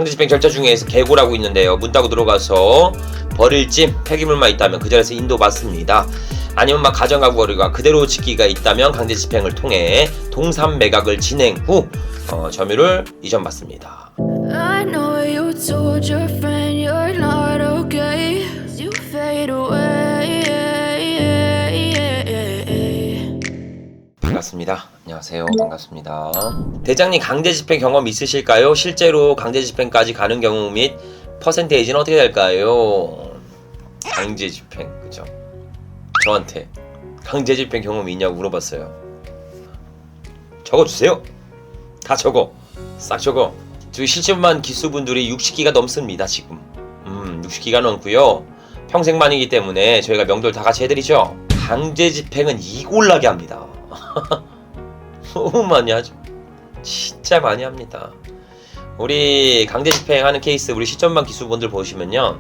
강제집행 절차 중에서 개고라고 있는데요. 문 닫고 들어가서 버릴 짐, 폐기물만 있다면 그 자리에서 인도받습니다. 아니면 막 가정가구 거리가 그대로 짓기가 있다면 강제집행을 통해 동산 매각을 진행 후 점유를 이전받습니다. I know you told your friend you're not okay. You fade away. 반갑습니다. 안녕하세요. 반갑습니다. 대장님 강제집행 경험 있으실까요? 실제로 강제집행까지 가는 경우 및 퍼센테이지는 어떻게 될까요? 강제집행, 그죠? 저한테 강제집행 경험이 있냐고 물어봤어요. 적어주세요. 다 적어. 싹 적어. 저희 실제만 기수분들이 60기가 넘습니다. 지금 60기가 넘고요. 평생만이기 때문에 저희가 명도를 다 같이 해드리죠. 강제집행은 이골나게 합니다. 너무 많이 하죠. 진짜 많이 합니다. 우리 강제집행하는 케이스 우리 시점반 기수분들 보시면요,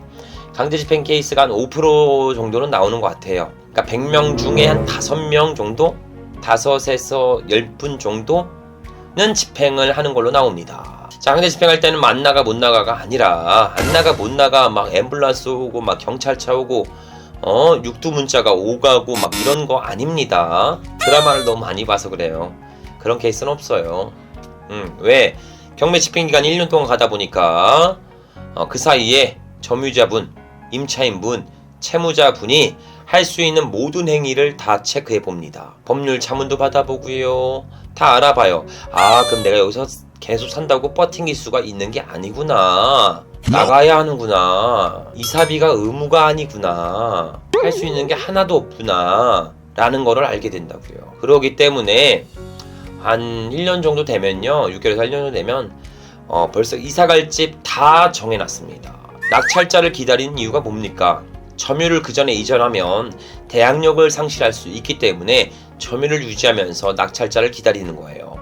강제집행 케이스가 한 5% 정도는 나오는 것 같아요. 그러니까 100명 중에 한 5명 정도? 5에서 10분 정도는 집행을 하는 걸로 나옵니다. 자, 강제집행할 때는 안 나가 못 나가가 아니라 안 나가 못 나가 막 앰뷸런스 오고 막 경찰차 오고 육두 문자가 오가고 막 이런 거 아닙니다. 드라마를 너무 많이 봐서 그래요. 그런 케이스는 없어요. 왜? 경매 집행 기간 1년 동안 가다 보니까 그 사이에 점유자분, 임차인분, 채무자분이 할 수 있는 모든 행위를 다 체크해 봅니다. 법률 자문도 받아보고요. 다 알아봐요. 아, 그럼 내가 여기서 계속 산다고 버팅길 수가 있는 게 아니구나. 나가야 하는구나. 이사비가 의무가 아니구나. 할 수 있는 게 하나도 없구나. 라는 거를 알게 된다고요. 그러기 때문에 한 1년 정도 되면요, 6개월에서 1년 정도 되면 벌써 이사갈 집 다 정해놨습니다. 낙찰자를 기다리는 이유가 뭡니까? 점유를 그 전에 이전하면 대항력을 상실할 수 있기 때문에 점유를 유지하면서 낙찰자를 기다리는 거예요.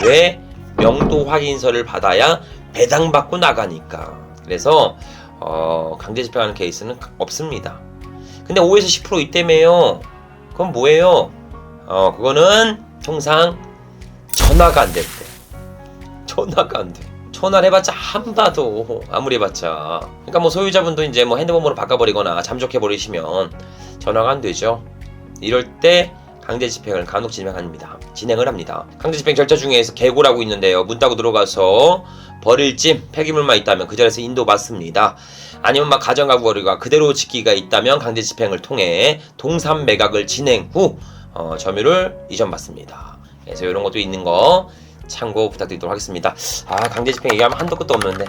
왜? 명도 확인서를 받아야 배당받고 나가니까. 그래서 강제집행하는 케이스는 없습니다. 근데 5에서 10% 있다며요. 그건 뭐예요? 그거는 통상 전화가 안 될 때. 전화가 안 돼. 전화를 해봤자 한 봐도 아무리 해봤자. 그러니까 뭐 소유자분도 이제 뭐 핸드폰으로 바꿔버리거나 잠적해버리시면 전화가 안 되죠. 이럴 때 강제집행을 간혹 진행을 합니다. 강제집행 절차 중에서 개고라고 있는데요. 문 닫고 들어가서 버릴 짐, 폐기물만 있다면 그 자리에서 인도받습니다. 아니면 막 가정가구 거리가 그대로 짓기가 있다면 강제집행을 통해 동산 매각을 진행 후 점유를 이전받습니다. 그래서 이런 것도 있는 거 참고 부탁드리도록 하겠습니다. 아, 강제집행 얘기하면 한도 끝도 없는데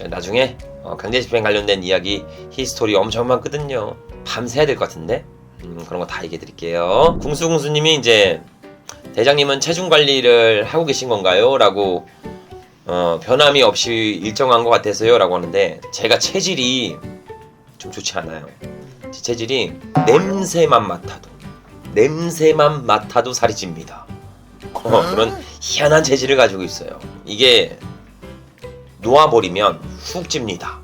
나중에 강제집행 관련된 이야기 히스토리 엄청 많거든요. 밤새야 될 것 같은데 그런 거 다 얘기해 드릴게요. 궁수궁수님이 이제 대장님은 체중 관리를 하고 계신 건가요? 라고 변함이 없이 일정한 것 같아서요 라고 하는데, 제가 체질이 좀 좋지 않아요. 제 체질이 냄새만 맡아도 살이 찝니다. 그런 희한한 체질을 가지고 있어요. 이게 놓아버리면 훅 찝니다.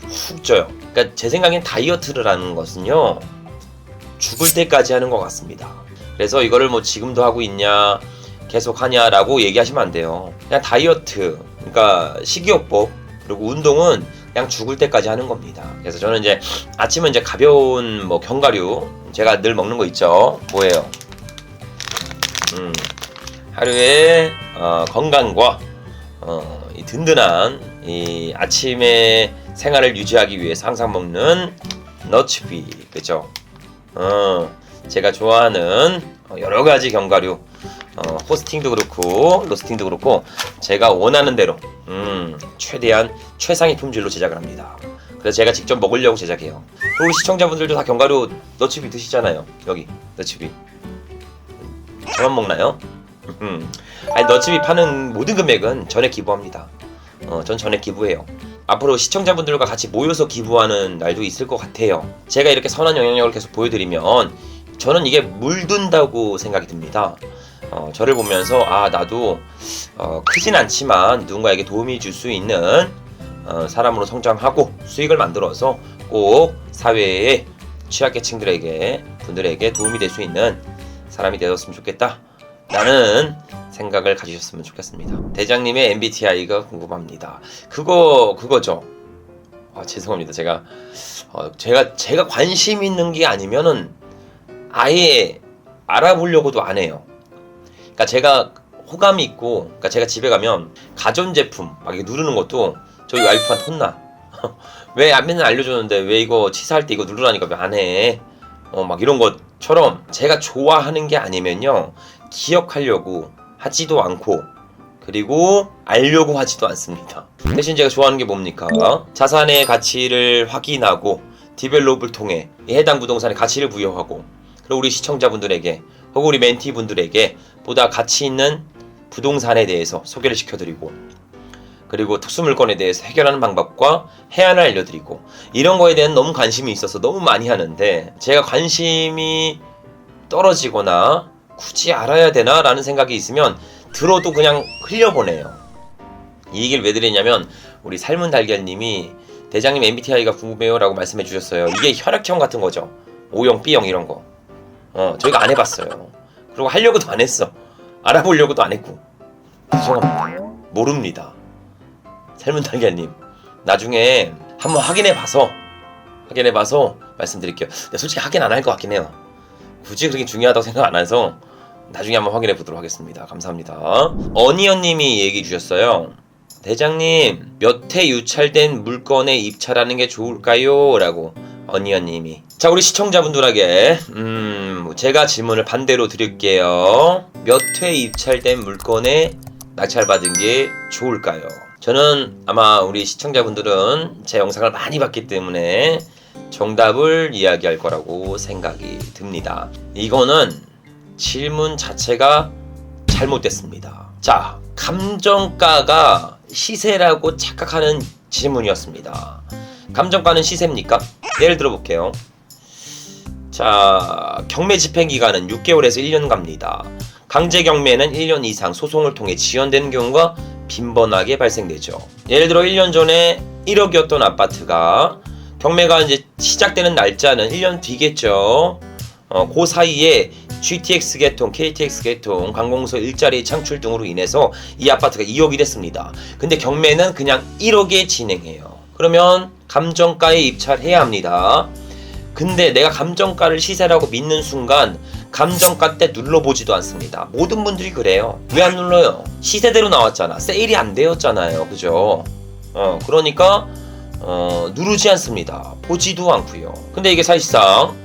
훅 쪄요. 그러니까 제 생각엔 다이어트를 하는 것은요, 죽을 때까지 하는 것 같습니다. 그래서 이거를 뭐 지금도 하고 있냐, 계속 하냐라고 얘기하시면 안 돼요. 그냥 다이어트, 그러니까 식이요법, 그리고 운동은 그냥 죽을 때까지 하는 겁니다. 그래서 저는 이제 아침은 이제 가벼운 뭐 견과류, 제가 늘 먹는 거 있죠. 뭐예요? 하루에 건강과 이 든든한 이 아침의 생활을 유지하기 위해서 항상 먹는 너츠비, 그죠? 제가 좋아하는 여러 가지 견과류, 호스팅도 그렇고 로스팅도 그렇고 제가 원하는 대로 최대한 최상의 품질로 제작을 합니다. 그래서 제가 직접 먹으려고 제작해요. 그리고 시청자분들도 다 견과류 너츠비 드시잖아요. 여기 너츠비 저만 먹나요? 아니, 너츠비 파는 모든 금액은 전액 기부합니다. 전 전액 기부해요. 앞으로 시청자분들과 같이 모여서 기부하는 날도 있을 것 같아요. 제가 이렇게 선한 영향력을 계속 보여드리면 저는 이게 물든다고 생각이 듭니다. 저를 보면서 나도 크진 않지만 누군가에게 도움이 줄 수 있는 사람으로 성장하고 수익을 만들어서 꼭 사회의 취약계층들에게 분들에게 도움이 될 수 있는 사람이 되었으면 좋겠다 라는 생각을 가지셨으면 좋겠습니다. 대장님의 MBTI가 궁금합니다. 그거죠. 죄송합니다. 제가 관심 있는 게 아니면은 아예 알아보려고도 안 해요. 그러니까 제가 호감이 있고, 그러니까 제가 집에 가면 가전제품 막 이렇게 누르는 것도 저희 와이프한테 혼나. 왜 맨날 알려줬는데 왜 이거 치사할 때 이거 누르라니까 왜 안 해? 막 이런 것처럼 제가 좋아하는 게 아니면요 기억하려고 하지도 않고 그리고 알려고 하지도 않습니다. 대신 제가 좋아하는 게 뭡니까? 자산의 가치를 확인하고 디벨롭을 통해 해당 부동산의 가치를 부여하고 그리고 우리 시청자분들에게 혹은 우리 멘티분들에게 보다 가치 있는 부동산에 대해서 소개를 시켜드리고 그리고 특수물건에 대해서 해결하는 방법과 해안을 알려드리고 이런 거에 대한 너무 관심이 있어서 너무 많이 하는데 제가 관심이 떨어지거나 굳이 알아야 되나 라는 생각이 있으면 들어도 그냥 흘려보내요. 이 얘기를 왜 드리냐면 우리 삶은 달걀님이 대장님 MBTI가 궁금해요 라고 말씀해 주셨어요. 이게 혈액형 같은 거죠. O형, B형 이런 거. 저희가 안 해봤어요. 그리고 하려고도 안 했어. 알아보려고도 안 했고. 죄송합니다. 모릅니다. 삶은 달걀님 나중에 한번 확인해봐서 말씀드릴게요. 근데 솔직히 확인 안 할 것 같긴 해요. 굳이 그렇게 중요하다고 생각 안 해서 나중에 한번 확인해 보도록 하겠습니다. 감사합니다. 어니언님이 얘기해 주셨어요. 대장님 몇 회 유찰된 물건에 입찰하는 게 좋을까요? 라고 어니언님이. 자 우리 시청자분들에게 제가 질문을 반대로 드릴게요. 몇 회 입찰된 물건에 낙찰받은 게 좋을까요? 저는 아마 우리 시청자분들은 제 영상을 많이 봤기 때문에 정답을 이야기할 거라고 생각이 듭니다. 이거는 질문 자체가 잘못됐습니다. 자, 감정가가 시세라고 착각하는 질문이었습니다. 감정가는 시세입니까? 예를 들어 볼게요. 자, 경매 집행기간은 6개월에서 1년 갑니다. 강제 경매는 1년 이상 소송을 통해 지연되는 경우가 빈번하게 발생되죠. 예를 들어 1년 전에 1억이었던 아파트가 경매가 이제 시작되는 날짜는 1년 뒤겠죠. 그 사이에 GTX 개통, KTX 개통, 관공서 일자리 창출 등으로 인해서 이 아파트가 2억이 됐습니다. 근데 경매는 그냥 1억에 진행해요. 그러면 감정가에 입찰해야 합니다. 근데 내가 감정가를 시세라고 믿는 순간 감정가 때 눌러보지도 않습니다. 모든 분들이 그래요. 왜 안 눌러요? 시세대로 나왔잖아. 세일이 안 되었잖아요. 그죠? 그러니까 누르지 않습니다. 보지도 않고요. 근데 이게 사실상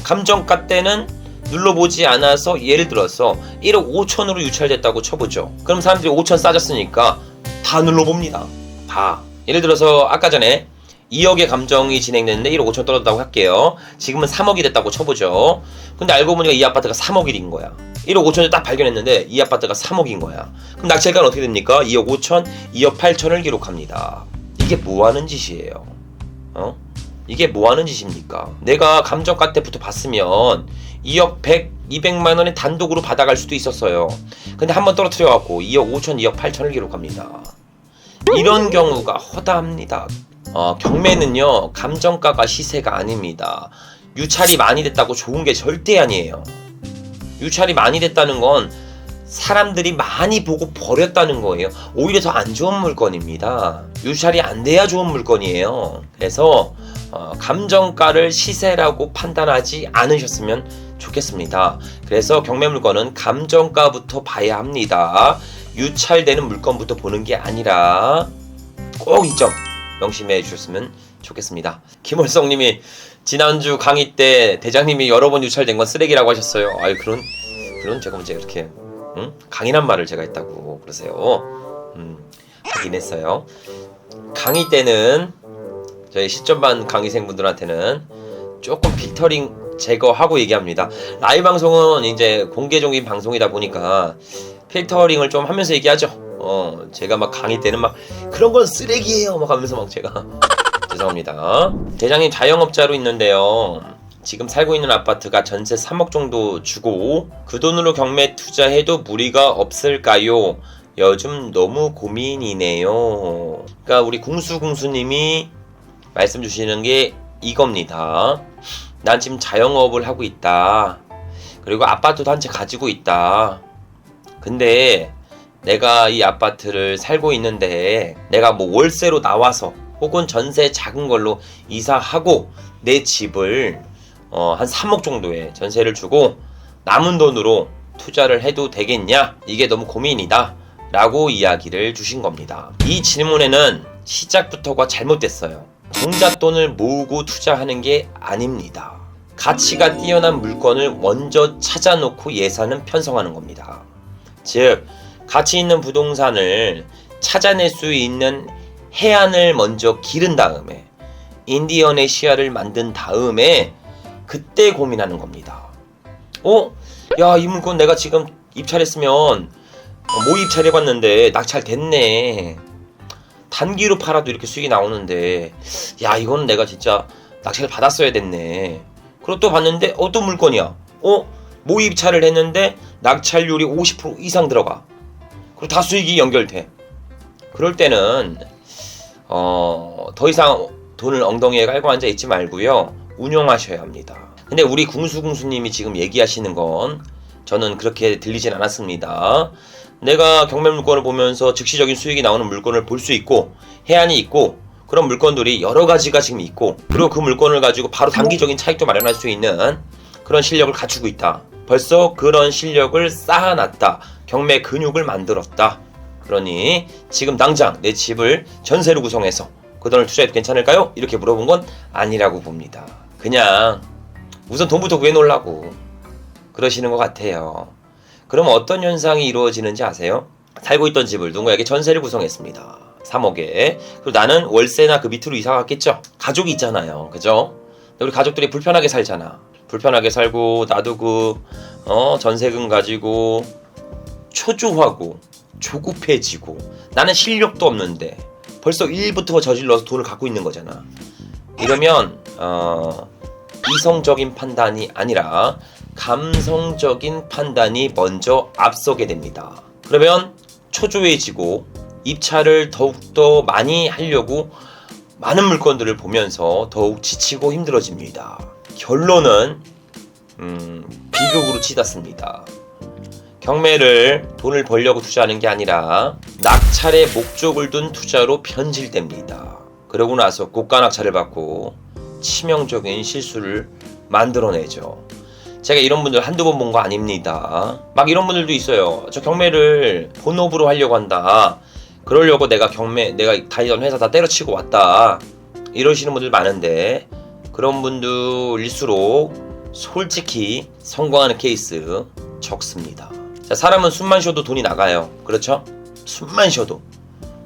감정가 때는 눌러보지 않아서 예를 들어서 1억 5천으로 유찰됐다고 쳐보죠. 그럼 사람들이 5천 싸졌으니까 다 눌러봅니다. 다. 예를 들어서 아까 전에 2억의 감정이 진행됐는데 1억 5천 떨어졌다고 할게요. 지금은 3억이 됐다고 쳐보죠. 근데 알고 보니까 이 아파트가 3억인 거야. 1억 5천을 딱 발견했는데 이 아파트가 3억인 거야. 그럼 낙찰가는 어떻게 됩니까? 2억 5천, 2억 8천을 기록합니다. 이게 뭐 하는 짓이에요? 이게 뭐 하는 짓입니까? 내가 감정가 때부터 봤으면 2억 100, 200만 원에 단독으로 받아갈 수도 있었어요. 근데 한번 떨어뜨려갖고 2억 5천, 2억 8천을 기록합니다. 이런 경우가 허다합니다. 경매는요 감정가가 시세가 아닙니다. 유찰이 많이 됐다고 좋은 게 절대 아니에요. 유찰이 많이 됐다는 건 사람들이 많이 보고 버렸다는 거예요. 오히려 더 안 좋은 물건입니다. 유찰이 안 돼야 좋은 물건이에요. 그래서 감정가를 시세라고 판단하지 않으셨으면 좋겠습니다. 그래서 경매 물건은 감정가부터 봐야 합니다. 유찰되는 물건부터 보는 게 아니라 꼭 이 점 명심해 주셨으면 좋겠습니다. 김월성님이 지난주 강의 때 대장님이 여러 번 유찰된 건 쓰레기라고 하셨어요. 아유 그런 제가 문제 그렇게 강인한 말을 제가 했다고 그러세요. 하긴 했어요. 강의 때는 저희 시점반 강의생분들한테는 조금 필터링 제거하고 얘기합니다. 라이브 방송은 이제 공개적인 방송이다 보니까 필터링을 좀 하면서 얘기하죠. 제가 막 강의 때는 막 그런 건 쓰레기예요 막 하면서 막 제가 죄송합니다. 대장님 자영업자로 있는데요. 지금 살고 있는 아파트가 전세 3억 정도 주고 그 돈으로 경매 투자해도 무리가 없을까요? 요즘 너무 고민이네요. 그러니까 우리 궁수님이 말씀 주시는 게 이겁니다. 난 지금 자영업을 하고 있다. 그리고 아파트도 한 채 가지고 있다. 근데 내가 이 아파트를 살고 있는데 내가 뭐 월세로 나와서 혹은 전세 작은 걸로 이사하고 내 집을 한 3억 정도의 전세를 주고 남은 돈으로 투자를 해도 되겠냐? 이게 너무 고민이다 라고 이야기를 주신 겁니다. 이 질문에는 시작부터가 잘못됐어요. 종잣돈을 모으고 투자하는 게 아닙니다. 가치가 뛰어난 물건을 먼저 찾아놓고 예산은 편성하는 겁니다. 즉 가치 있는 부동산을 찾아낼 수 있는 해안을 먼저 기른 다음에 인디언의 시야를 만든 다음에 그때 고민하는 겁니다. 야, 이 물건 내가 지금 입찰했으면 모입찰 해봤는데 낙찰 됐네. 단기로 팔아도 이렇게 수익이 나오는데 야, 이거는 내가 진짜 낙찰을 받았어야 됐네. 그리고 또 봤는데 어떤 물건이야? 모입찰을 했는데 낙찰률이 50% 이상 들어가. 그리고 다 수익이 연결돼. 그럴 때는 더 이상 돈을 엉덩이에 깔고 앉아 있지 말고요, 운용하셔야 합니다. 근데 우리 궁수궁수님이 지금 얘기하시는 건 저는 그렇게 들리진 않았습니다. 내가 경매 물건을 보면서 즉시적인 수익이 나오는 물건을 볼 수 있고 해안이 있고 그런 물건들이 여러 가지가 지금 있고 그리고 그 물건을 가지고 바로 단기적인 차익도 마련할 수 있는 그런 실력을 갖추고 있다. 벌써 그런 실력을 쌓아놨다. 경매 근육을 만들었다. 그러니 지금 당장 내 집을 전세로 구성해서 그 돈을 투자해도 괜찮을까요? 이렇게 물어본 건 아니라고 봅니다. 그냥 우선 돈부터 구해놓으려고 그러시는 것 같아요. 그럼 어떤 현상이 이루어지는지 아세요? 살고 있던 집을 누군가에게 전세를 구성했습니다. 3억에. 그리고 나는 월세나 그 밑으로 이사 갔겠죠? 가족이 있잖아요. 그죠? 우리 가족들이 불편하게 살잖아. 불편하게 살고 나도 그 전세금 가지고 초조하고 조급해지고 나는 실력도 없는데 벌써 일부터 저질러서 돈을 갖고 있는 거잖아. 이러면 이성적인 판단이 아니라 감성적인 판단이 먼저 앞서게 됩니다. 그러면 초조해지고 입찰을 더욱더 많이 하려고 많은 물건들을 보면서 더욱 지치고 힘들어집니다. 결론은 비극으로 치닫습니다. 경매를 돈을 벌려고 투자하는 게 아니라 낙찰의 목적을 둔 투자로 변질됩니다. 그러고 나서 고가 낙찰을 받고 치명적인 실수를 만들어내죠. 제가 이런 분들 한두 번 본 거 아닙니다. 막 이런 분들도 있어요. 저 경매를 본업으로 하려고 한다. 그러려고 내가 다니던 회사 다 때려치고 왔다. 이러시는 분들 많은데 그런 분들일수록 솔직히 성공하는 케이스 적습니다. 자, 사람은 숨만 쉬어도 돈이 나가요. 그렇죠? 숨만 쉬어도.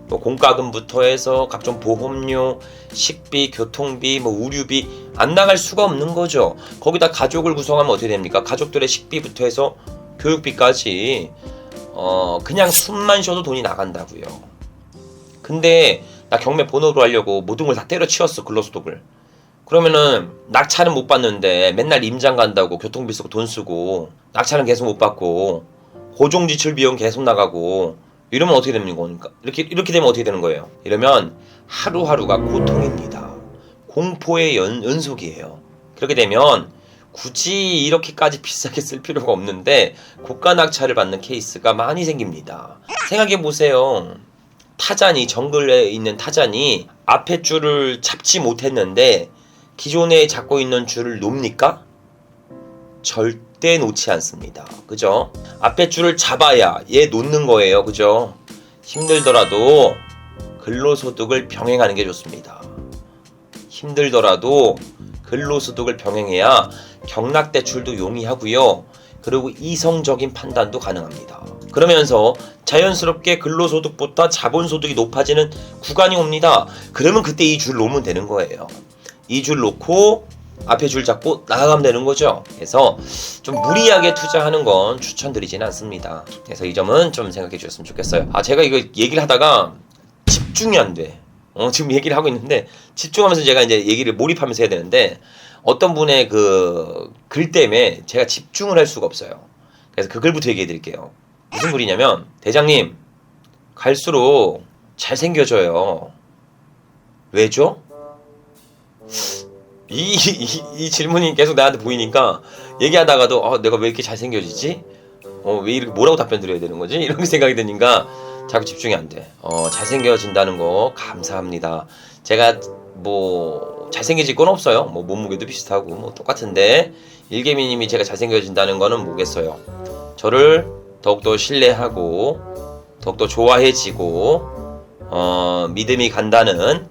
뭐 공과금부터 해서 각종 보험료, 식비, 교통비, 뭐 의류비 안 나갈 수가 없는 거죠. 거기다 가족을 구성하면 어떻게 됩니까? 가족들의 식비부터 해서 교육비까지 그냥 숨만 쉬어도 돈이 나간다고요. 근데 나 경매 본업으로 하려고 모든 걸 다 때려치웠어. 근로소득을. 그러면은 낙찰은 못 받는데 맨날 임장 간다고 교통비 쓰고 돈 쓰고 낙찰은 계속 못 받고 고정지출 비용 계속 나가고 이러면 어떻게 되는 거니까? 이렇게 되면 어떻게 되는 거예요? 이러면 하루하루가 고통입니다. 공포의 연속이에요. 그렇게 되면 굳이 이렇게까지 비싸게 쓸 필요가 없는데 고가 낙찰을 받는 케이스가 많이 생깁니다. 생각해 보세요. 정글에 있는 타잔이 앞에 줄을 잡지 못했는데 기존에 잡고 있는 줄을 놓습니까? 절대 놓지 않습니다. 그죠? 앞에 줄을 잡아야 얘 놓는 거예요. 그죠? 힘들더라도 근로소득을 병행하는 게 좋습니다. 힘들더라도 근로소득을 병행해야 경락대출도 용이하고요. 그리고 이성적인 판단도 가능합니다. 그러면서 자연스럽게 근로소득보다 자본소득이 높아지는 구간이 옵니다. 그러면 그때 이 줄 놓으면 되는 거예요. 이 줄 놓고 앞에 줄 잡고 나가면 되는 거죠. 그래서 좀 무리하게 투자하는 건 추천드리지는 않습니다. 그래서 이 점은 좀 생각해 주셨으면 좋겠어요. 제가 이거 얘기를 하다가 집중이 안 돼. 지금 얘기를 하고 있는데 집중하면서 제가 이제 얘기를 몰입하면서 해야 되는데 어떤 분의 그 글 때문에 제가 집중을 할 수가 없어요. 그래서 그 글부터 얘기해 드릴게요. 무슨 글이냐면, 대장님 갈수록 잘생겨져요. 왜죠? 이 질문이 계속 나한테 보이니까 얘기하다가도 내가 왜 이렇게 잘생겨지지? 왜 이렇게 뭐라고 답변 드려야 되는 거지? 이런 생각이 드니까 자꾸 집중이 안 돼. 잘생겨진다는 거 감사합니다. 제가 뭐 잘생겨질 건 없어요. 뭐 몸무게도 비슷하고 뭐 똑같은데 일개미님이 제가 잘생겨진다는 거는 뭐겠어요. 저를 더욱더 신뢰하고 더욱더 좋아해지고 믿음이 간다는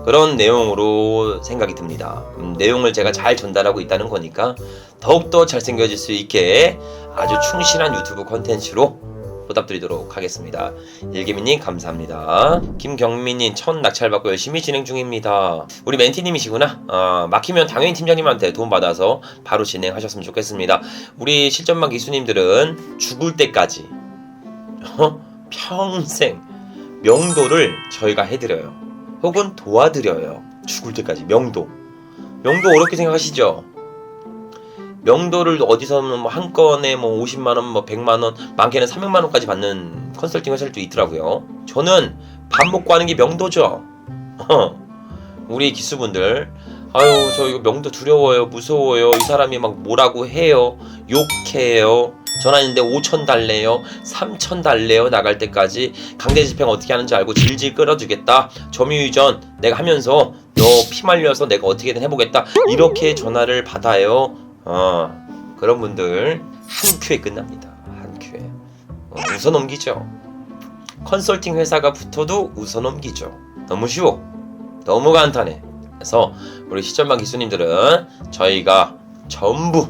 그런 내용으로 생각이 듭니다. 내용을 제가 잘 전달하고 있다는 거니까 더욱더 잘생겨질 수 있게 아주 충실한 유튜브 콘텐츠로 보답드리도록 하겠습니다. 일개미님 감사합니다. 김경민님 첫 낙찰받고 열심히 진행 중입니다. 우리 멘티님이시구나. 막히면 당연히 팀장님한테 도움받아서 바로 진행하셨으면 좋겠습니다. 우리 실전반 기수님들은 죽을 때까지 평생 명도를 저희가 해드려요. 혹은 도와드려요. 죽을 때까지 명도 어렵게 생각하시죠? 명도를 어디서는 뭐 한 건에 뭐 50만원, 뭐 100만원, 많게는 300만원까지 받는 컨설팅 회사들도 있더라고요. 저는 밥 먹고 하는 게 명도죠. 우리 기수분들, 아유, 저 이거 명도 두려워요, 무서워요, 이 사람이 막 뭐라고 해요, 욕해요, 전화했는데 5천 달래요, 3천 달래요, 나갈 때까지 강제 집행 어떻게 하는지 알고 질질 끌어주겠다, 점유유전 내가 하면서 너 피말려서 내가 어떻게든 해보겠다, 이렇게 전화를 받아요. 그런 분들 한 큐에 끝납니다. 한 큐에 웃어 넘기죠. 컨설팅 회사가 붙어도 웃어 넘기죠. 너무 쉬워, 너무 간단해. 그래서 우리 시점반 기수님들은 저희가 전부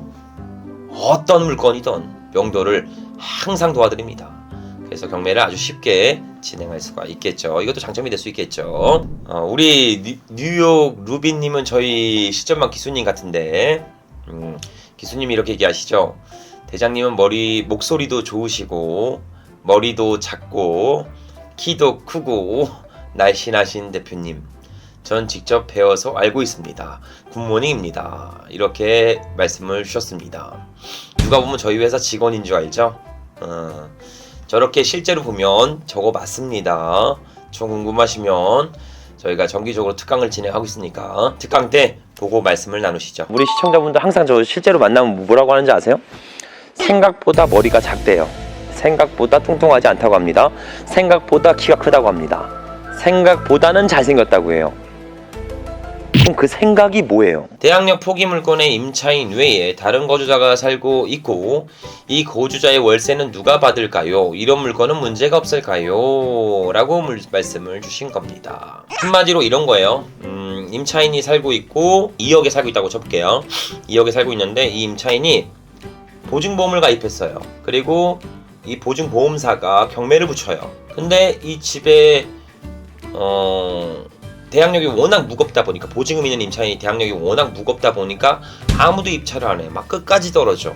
어떤 물건이든 명도를 항상 도와드립니다. 그래서 경매를 아주 쉽게 진행할 수가 있겠죠. 이것도 장점이 될 수 있겠죠. 우리 뉴욕 루비님은 저희 시점반 기수님 같은데, 기수님이 이렇게 얘기하시죠. 대장님은 목소리도 좋으시고 머리도 작고 키도 크고 날씬하신 대표님, 전 직접 배워서 알고 있습니다. 굿모닝입니다. 이렇게 말씀을 주셨습니다. 누가 보면 저희 회사 직원인 줄 알죠? 저렇게 실제로 보면 저거 맞습니다. 좀 궁금하시면 저희가 정기적으로 특강을 진행하고 있으니까 특강 때 보고 말씀을 나누시죠. 우리 시청자분들 항상 저 실제로 만나면 뭐라고 하는지 아세요? 생각보다 머리가 작대요. 생각보다 뚱뚱하지 않다고 합니다. 생각보다 키가 크다고 합니다. 생각보다는 잘생겼다고 해요. 그럼 그 생각이 뭐예요? 대학역 포기 물건의 임차인 외에 다른 거주자가 살고 있고 이 거주자의 월세는 누가 받을까요? 이런 물건은 문제가 없을까요? 라고 말씀을 주신 겁니다. 한마디로 이런 거예요. 임차인이 살고 있고 2억에 살고 있다고 쳐볼게요. 2억에 살고 있는데 이 임차인이 보증보험을 가입했어요. 그리고 이 보증보험사가 경매를 붙여요. 근데 이 집에 대항력이 워낙 무겁다 보니까, 보증금 있는 임차인이 대항력이 워낙 무겁다 보니까 아무도 입찰을 안 해. 막 끝까지 떨어져.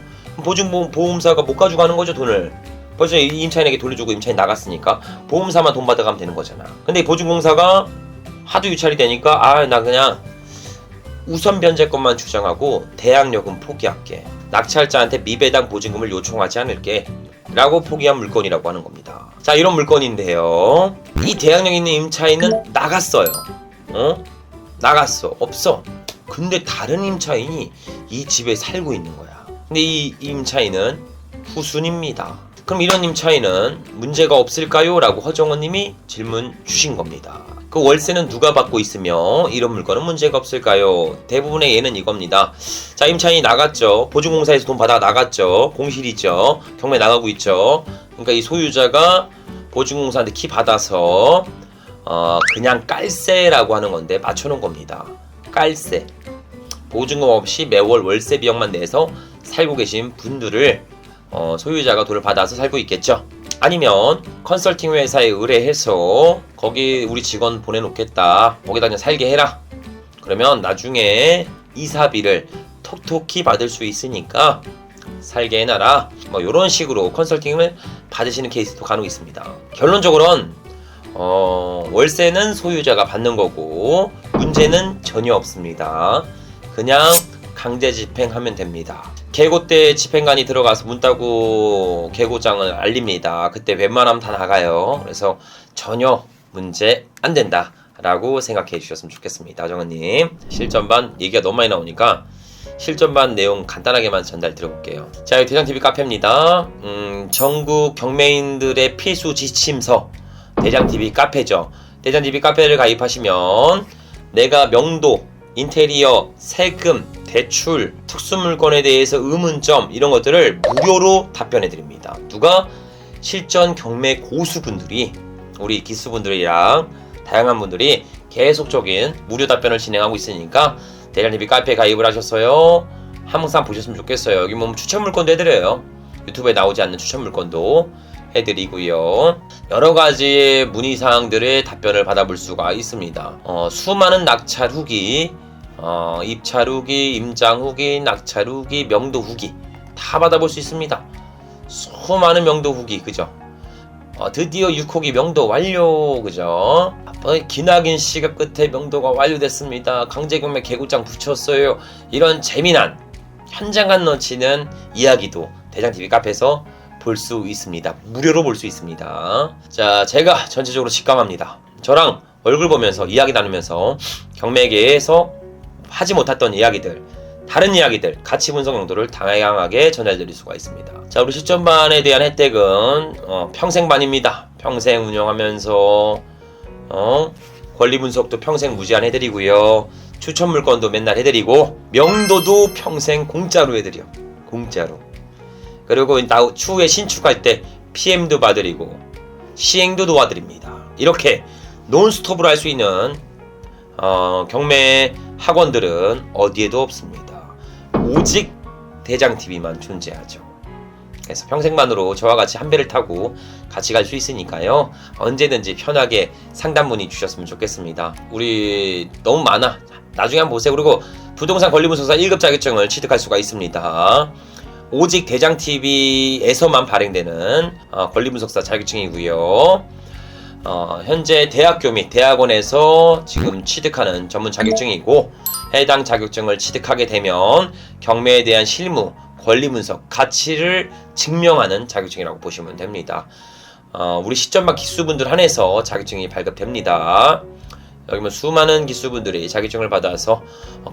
보험사가 못 가져가는 거죠, 돈을. 벌써 이 임차인에게 돌려주고 임차인 나갔으니까 보험사만 돈 받아가면 되는 거잖아. 근데 이 보증공사가 하도 유찰이 되니까 나 그냥 우선 변제권만 주장하고 대항력은 포기할게. 낙찰자한테 미배당 보증금을 요청하지 않을게. 라고 포기한 물건이라고 하는 겁니다. 자, 이런 물건인데요. 이 대항력 있는 임차인은 나갔어요. 나갔어. 없어. 근데 다른 임차인이 이 집에 살고 있는 거야. 근데 이 임차인은 후순입니다. 그럼 이런 임차인은 문제가 없을까요? 라고 허정원님이 질문 주신 겁니다. 그 월세는 누가 받고 있으며 이런 물건은 문제가 없을까요? 대부분의 예는 이겁니다. 자, 임차인이 나갔죠. 보증공사에서 돈 받아 나갔죠. 공실이죠. 경매 나가고 있죠. 그러니까 이 소유자가 보증공사한테 키 받아서 그냥 깔세라고 하는 건데 맞춰놓은 겁니다. 깔세. 보증금 없이 매월 월세 비용만 내서 살고 계신 분들을 소유자가 돈을 받아서 살고 있겠죠. 아니면 컨설팅 회사에 의뢰해서 거기 우리 직원 보내놓겠다, 거기다 그냥 살게 해라. 그러면 나중에 이사비를 톡톡히 받을 수 있으니까 살게 해놔라. 뭐 이런 식으로 컨설팅을 받으시는 케이스도 간혹 있습니다. 결론적으로는 월세는 소유자가 받는 거고 문제는 전혀 없습니다. 그냥 강제 집행하면 됩니다. 계고 때 집행관이 들어가서 문 따고 계고장을 알립니다. 그때 웬만하면 다 나가요. 그래서 전혀 문제 안 된다 라고 생각해 주셨으면 좋겠습니다. 정은님, 실전반 얘기가 너무 많이 나오니까 실전반 내용 간단하게만 전달 드려볼게요. 자, 여기 대장TV 카페입니다. 전국 경매인들의 필수 지침서 대장TV 카페죠. 대장TV 카페를 가입하시면 내가 명도, 인테리어, 세금, 대출, 특수물건에 대해서 의문점 이런 것들을 무료로 답변해드립니다. 누가? 실전 경매 고수분들이, 우리 기수분들이랑 다양한 분들이 계속적인 무료 답변을 진행하고 있으니까 대장TV 카페에 가입을 하셨어요. 항상 보셨으면 좋겠어요. 여기 뭐 추천 물건도 해드려요. 유튜브에 나오지 않는 추천 물건도 해드리고요. 여러 가지의 문의사항들의 답변을 받아볼 수가 있습니다. 수많은 낙찰 후기, 입찰 후기, 임장 후기, 낙찰 후기, 명도 후기 다 받아볼 수 있습니다. 수많은 명도 후기, 그죠? 드디어 6호기 명도 완료, 그죠? 기나긴 시간 끝에 명도가 완료됐습니다. 강제경매 개구장 붙였어요. 이런 재미난 현장감 넘치는 이야기도 대장TV 카페에서 볼 수 있습니다. 무료로 볼 수 있습니다. 자, 제가 전체적으로 직감합니다. 저랑 얼굴 보면서 이야기 나누면서 경매계에서 하지 못했던 이야기들, 다른 이야기들, 가치 분석 용도를 다양하게 전달드릴 수가 있습니다. 자, 우리 실전반에 대한 혜택은 평생반입니다. 평생 운영하면서 권리 분석도 평생 무제한 해드리고요. 추천 물건도 맨날 해드리고 명도도 평생 공짜로 해드려. 공짜로. 그리고 추후에 신축할 때 PM도 봐드리고 시행도 도와드립니다. 이렇게 논스톱으로 할 수 있는 경매 학원들은 어디에도 없습니다. 오직 대장TV만 존재하죠. 그래서 평생만으로 저와 같이 한 배를 타고 같이 갈 수 있으니까요. 언제든지 편하게 상담 문의 주셨으면 좋겠습니다. 우리 너무 많아. 나중에 한번 보세요. 그리고 부동산 권리분석사 1급 자격증을 취득할 수가 있습니다. 오직 대장TV에서만 발행되는 권리분석사 자격증이고요. 현재 대학교 및 대학원에서 지금 취득하는 전문 자격증이고, 해당 자격증을 취득하게 되면 경매에 대한 실무, 권리분석, 가치를 증명하는 자격증이라고 보시면 됩니다. 우리 시점반 기수분들 한해서 자격증이 발급됩니다. 여기면 수많은 기수분들이 자격증을 받아서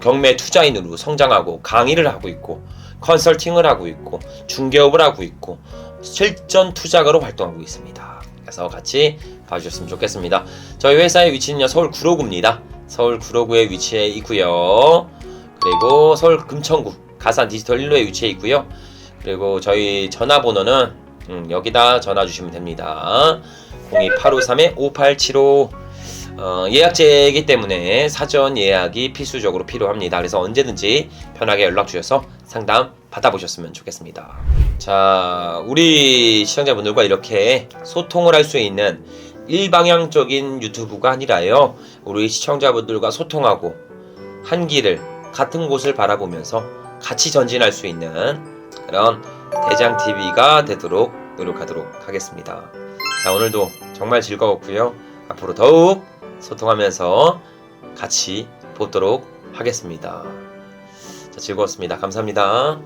경매 투자인으로 성장하고 강의를 하고 있고 컨설팅을 하고 있고 중개업을 하고 있고 실전 투자가로 활동하고 있습니다. 그래서 같이 봐주셨으면 좋겠습니다. 저희 회사의 위치는요, 서울 구로구입니다. 서울 구로구에 위치해 있고요. 그리고 서울 금천구 가산 디지털 1로에 위치해 있고요. 그리고 저희 전화번호는 여기다 전화 주시면 됩니다. 02853-5875. 예약제이기 때문에 사전 예약이 필수적으로 필요합니다. 그래서 언제든지 편하게 연락 주셔서 상담 받아보셨으면 좋겠습니다. 자, 우리 시청자분들과 이렇게 소통을 할 수 있는 일방향적인 유튜브가 아니라요, 우리 시청자분들과 소통하고 한 길을, 같은 곳을 바라보면서 같이 전진할 수 있는 그런 대장TV가 되도록 노력하도록 하겠습니다. 자, 오늘도 정말 즐거웠고요. 앞으로 더욱 소통하면서 같이 보도록 하겠습니다. 자, 즐거웠습니다. 감사합니다.